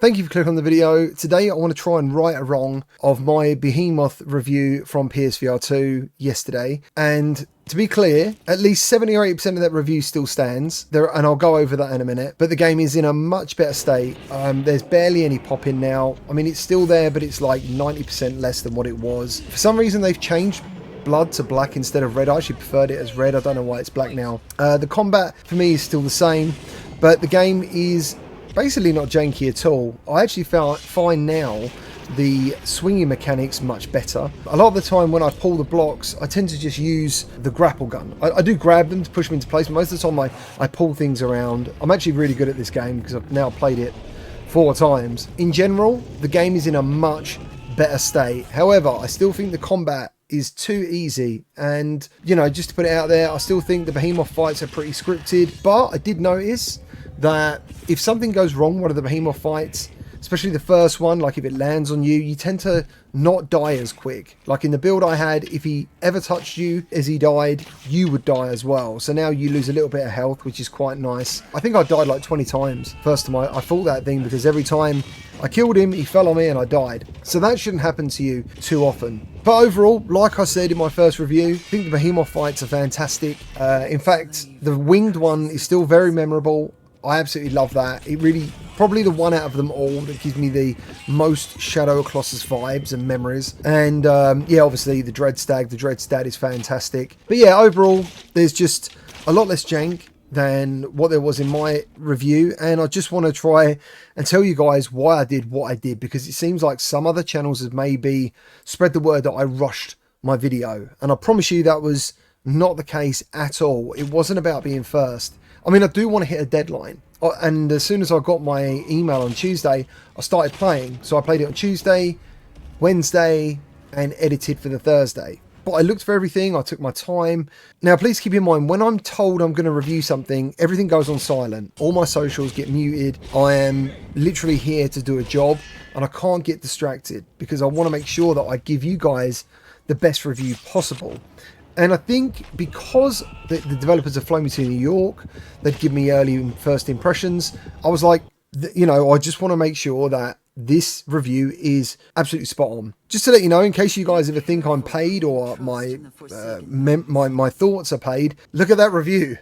Thank you for clicking on the video. Today I want to try and right a wrong of my Behemoth review from PSVR2 yesterday. And to be clear, at least 70 or 80% of that review still stands there, and I'll go over that in a minute. But the game is in a much better state. There's barely any pop-in now. I mean, it's still there, but it's like 90% less than what it was. For some reason, they've changed blood to black instead of red. I actually preferred it as red. I don't know why it's black now. The combat for me is still the same, but the game is basically not janky at all. I actually find now the swinging mechanics much better. A lot of the time when I pull the blocks, I tend to just use the grapple gun. I do grab them to push them into place, but most of the time I pull things around. I'm actually really good at this game because I've now played it 4 times. In general, the game is in a much better state. However, I still think the combat is too easy, and you know, just to put it out there, I still think the Behemoth fights are pretty scripted. But I did notice that if something goes wrong, one of the Behemoth fights, especially the first one, like if it lands on you, you tend to not die as quick. Like in the build I had, if he ever touched you as he died, you would die as well. So now you lose a little bit of health, which is quite nice. I think I died like 20 times first time I fought that thing, because every time I killed him, he fell on me and I died. So that shouldn't happen to you too often. But overall, like I said in my first review, I think the Behemoth fights are fantastic. In fact, the winged one is still very memorable. I absolutely love that. It really, probably the one out of them all that gives me the most Shadow of Colossus vibes and memories. And yeah, obviously the Dread Stat is fantastic. But yeah, overall, there's just a lot less jank than what there was in my review, and I just want to try and tell you guys why I did what I did, because it seems like some other channels have maybe spread the word that I rushed my video, and I promise you that was not the case at all. It wasn't about being first. I mean, I do want to hit a deadline, and as soon as I got my email on Tuesday, I started playing. So I played it on Tuesday, Wednesday, and edited for the Thursday. But I looked for everything, I took my time. Now, please keep in mind, when I'm told I'm going to review something, everything goes on silent. All my socials get muted. I am literally here to do a job, and I can't get distracted because I want to make sure that I give you guys the best review possible. And I think because the developers have flown me to New York, they'd give me early first impressions. I was like, you know, I just want to make sure that this review is absolutely spot on. Just to let you know, in case you guys ever think I'm paid or my thoughts are paid, look at that review.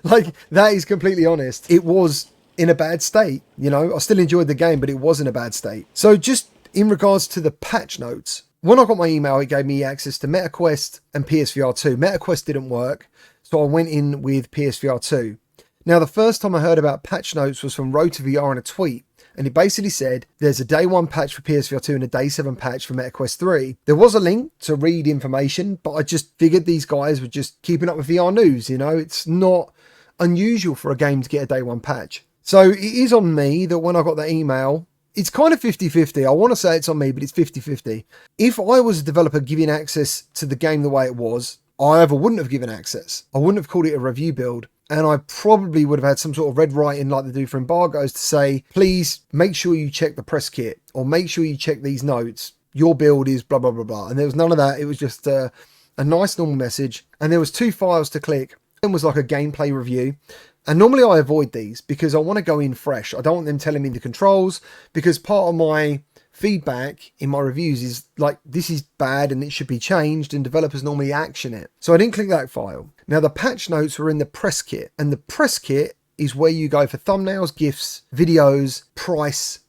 Like, that is completely honest. It was in a bad state. You know, I still enjoyed the game, but it was in a bad state. So just in regards to the patch notes, when I got my email, it gave me access to MetaQuest and PSVR2. MetaQuest didn't work, so I went in with PSVR2. Now, the first time I heard about patch notes was from RotoVR in a tweet, and it basically said there's a day 1 patch for PSVR2 and a day 7 patch for MetaQuest 3. There was a link to read information, but I just figured these guys were just keeping up with VR news. You know, it's not unusual for a game to get a day 1 patch. So it is on me that when I got that email, it's kind of 50-50. I want to say it's on me, but it's 50-50. If I was a developer giving access to the game the way it was, I either wouldn't have given access. I wouldn't have called it a review build. And I probably would have had some sort of red writing like they do for embargoes to say, please make sure you check the press kit, or make sure you check these notes. Your build is blah, blah, blah, blah. And there was none of that. It was just a nice normal message. And there was 2 files to click. One was like a gameplay review. And normally I avoid these because I want to go in fresh. I don't want them telling me the controls, because part of my feedback in my reviews is like, this is bad and it should be changed, and developers normally action it. So I didn't click that file. Now, the patch notes were in the press kit, and the press kit is where you go for thumbnails, GIFs, videos, price,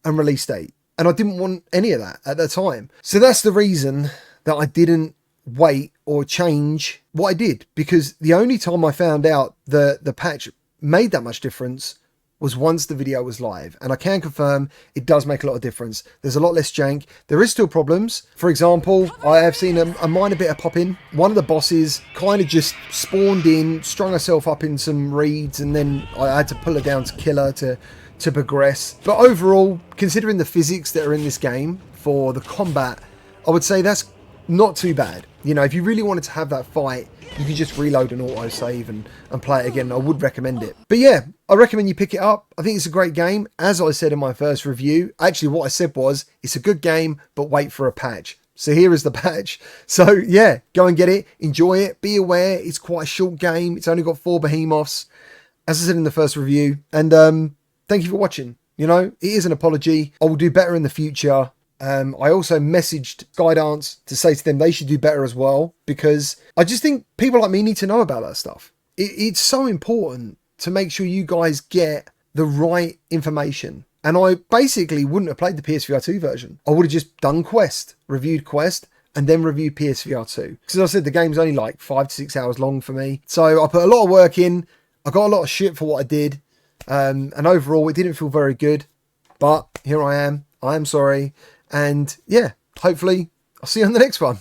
and release date. And I didn't want any of that at the time. So that's the reason that I didn't wait or change what I did, because the only time I found out the patch made that much difference was once the video was live. And I can confirm it does make a lot of difference. There's a lot less jank. There is still problems. For example, I have seen a minor bit of pop-in. One of the bosses kind of just spawned in, strung herself up in some reeds, and then I had to pull her down to kill her to progress. But overall, considering the physics that are in this game for the combat, I would say that's not too bad. You know, if you really wanted to have that fight, you could just reload an autosave and play it again. I would recommend it. But yeah, I recommend you pick it up. I think it's a great game. As I said in my first review, actually what I said was, it's a good game, but wait for a patch. So here is the patch. So yeah, go and get it. Enjoy it. Be aware, it's quite a short game. It's only got 4 behemoths, as I said in the first review. And thank you for watching. You know, it is an apology. I will do better in the future. I also messaged Skydance to say to them they should do better as well, because I just think people like me need to know about that stuff. It's so important to make sure you guys get the right information. And I basically wouldn't have played the PSVR2 version. I would have just done Quest, reviewed Quest, and then reviewed PSVR2. Because as I said, the game's only like 5 to 6 hours long for me. So I put a lot of work in. I got a lot of shit for what I did. And overall, it didn't feel very good. But here I am. I am sorry. And yeah, hopefully I'll see you on the next one.